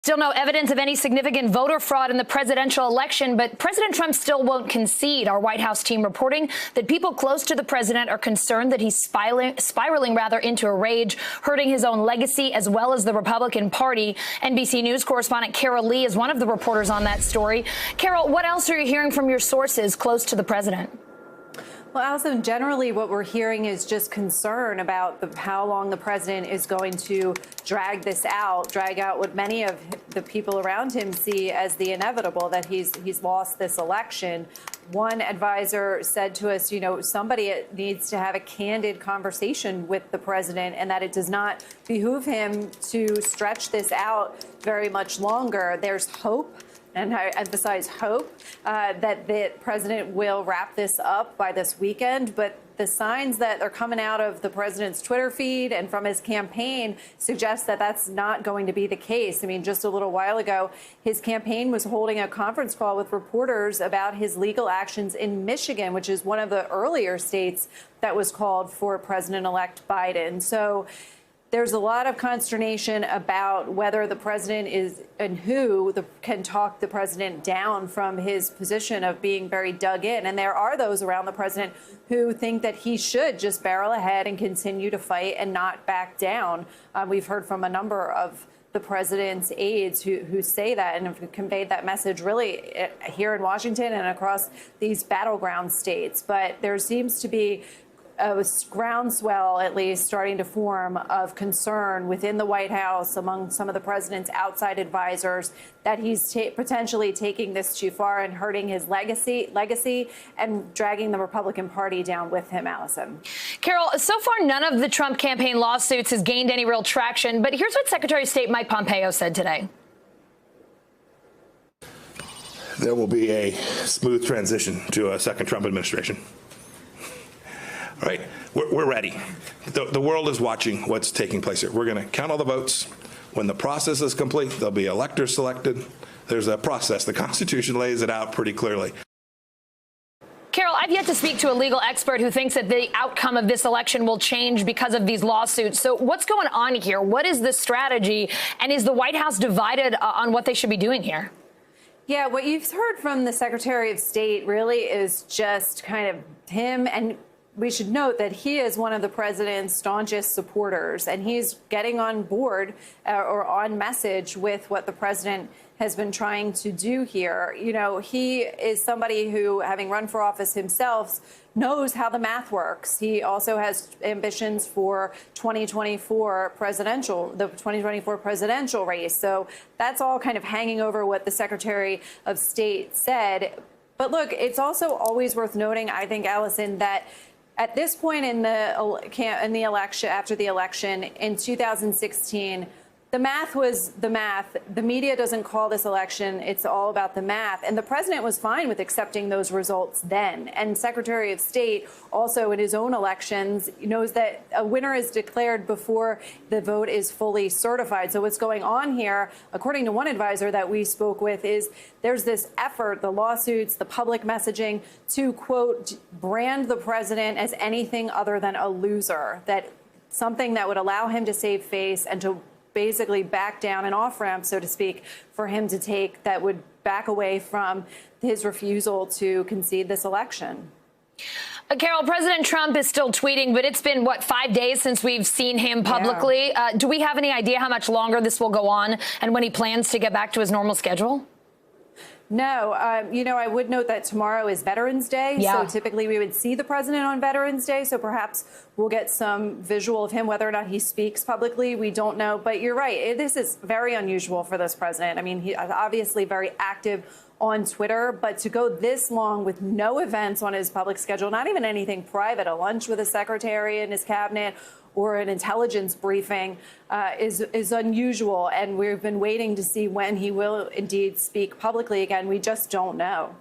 Still no evidence of any significant voter fraud in the presidential election, but President Trump still won't concede. Our White House team reporting that people close to the president are concerned that he's spiraling into a rage, hurting his own legacy as well as the Republican Party. NBC News correspondent Carol Lee is one of the reporters on that story. Carol, what else are you hearing from your sources close to the president? Well, Allison, generally what we're hearing is just concern about how long the president is going to drag out what many of the people around him see as the inevitable, that he's lost this election. One advisor said to us, somebody needs to have a candid conversation with the president and that it does not behoove him to stretch this out very much longer. There's hope. And I emphasize hope that the president will wrap this up by this weekend. But the signs that are coming out of the president's Twitter feed and from his campaign suggest that that's not going to be the case. I mean, just a little while ago, his campaign was holding a conference call with reporters about his legal actions in Michigan, which is one of the earlier states that was called for President-elect Biden. So there's a lot of consternation about whether the president is and who can talk the president down from his position of being very dug in. And there are those around the president who think that he should just barrel ahead and continue to fight and not back down. We've heard from a number of the president's aides who say that and have conveyed that message really here in Washington and across these battleground states. But there seems to be a groundswell, at least, starting to form of concern within the White House among some of the president's outside advisors that he's potentially taking this too far and hurting his legacy and dragging the Republican Party down with him, Allison. Carol, so far none of the Trump campaign lawsuits has gained any real traction, but here's what Secretary of State Mike Pompeo said today. There will be a smooth transition to a second Trump administration. Right, we're ready. The world is watching what's taking place here. We're going to count all the votes. When the process is complete, there'll be electors selected. There's a process. The Constitution lays it out pretty clearly. Carol, I've yet to speak to a legal expert who thinks that the outcome of this election will change because of these lawsuits. So what's going on here? What is the strategy? And is the White House divided on what they should be doing here? Yeah, what you've heard from the Secretary of State really is just kind of him, and we should note that he is one of the president's staunchest supporters, and he's getting on board or on message with what the president has been trying to do here. He is somebody who, having run for office himself, knows how the math works. He also has ambitions for the 2024 presidential race. So that's all kind of hanging over what the Secretary of State said. But look, it's also always worth noting, I think, Allison, that at this point in the election, after the election in 2016, the math was the math. The media doesn't call this election. It's all about the math. And the president was fine with accepting those results then. And Secretary of State also in his own elections knows that a winner is declared before the vote is fully certified. So what's going on here, according to one advisor that we spoke with, is there's this effort, the lawsuits, the public messaging to, quote, brand the president as anything other than a loser, that something that would allow him to save face and to basically back down an off-ramp, so to speak, for him to take that would back away from his refusal to concede this election. Carol, President Trump is still tweeting, but it's been, 5 days since we've seen him publicly. Yeah. Do we have any idea how much longer this will go on and when he plans to get back to his normal schedule? No, I would note that tomorrow is Veterans Day. Yeah. So typically we would see the president on Veterans Day. So perhaps we'll get some visual of him, whether or not he speaks publicly. We don't know. But you're right. This is very unusual for this president. I mean, he is obviously very active on Twitter, but to go this long with no events on his public schedule, not even anything private, a lunch with a secretary and his cabinet or an intelligence briefing is unusual. And we've been waiting to see when he will indeed speak publicly again. We just don't know.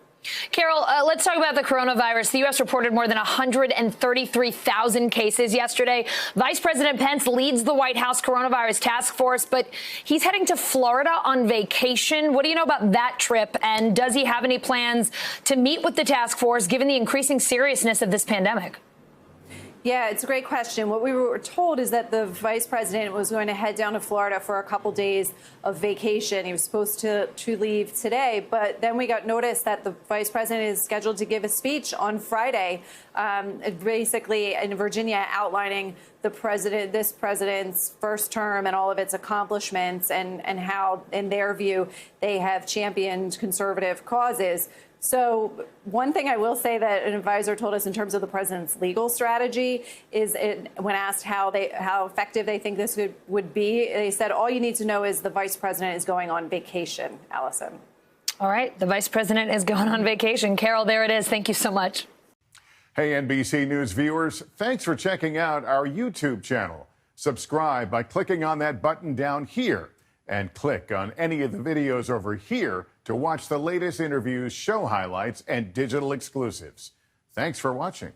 Carol, let's talk about the coronavirus. The U.S. reported more than 133,000 cases yesterday. Vice President Pence leads the White House coronavirus task force, but he's heading to Florida on vacation. What do you know about that trip? And does he have any plans to meet with the task force, given the increasing seriousness of this pandemic? Yeah, it's a great question. What we were told is that the vice president was going to head down to Florida for a couple days of vacation. He was supposed to leave today, but then we got notice that the vice president is scheduled to give a speech on Friday, basically in Virginia, outlining this president's first term and all of its accomplishments and how, in their view, they have championed conservative causes. So one thing I will say that an advisor told us in terms of the president's legal strategy is when asked how effective they think this would be, they said all you need to know is the vice president is going on vacation, Allison. All right. The vice president is going on vacation. Carol, there it is. Thank you so much. Hey, NBC News viewers, thanks for checking out our YouTube channel. Subscribe by clicking on that button down here and click on any of the videos over here to watch the latest interviews, show highlights, and digital exclusives. Thanks for watching.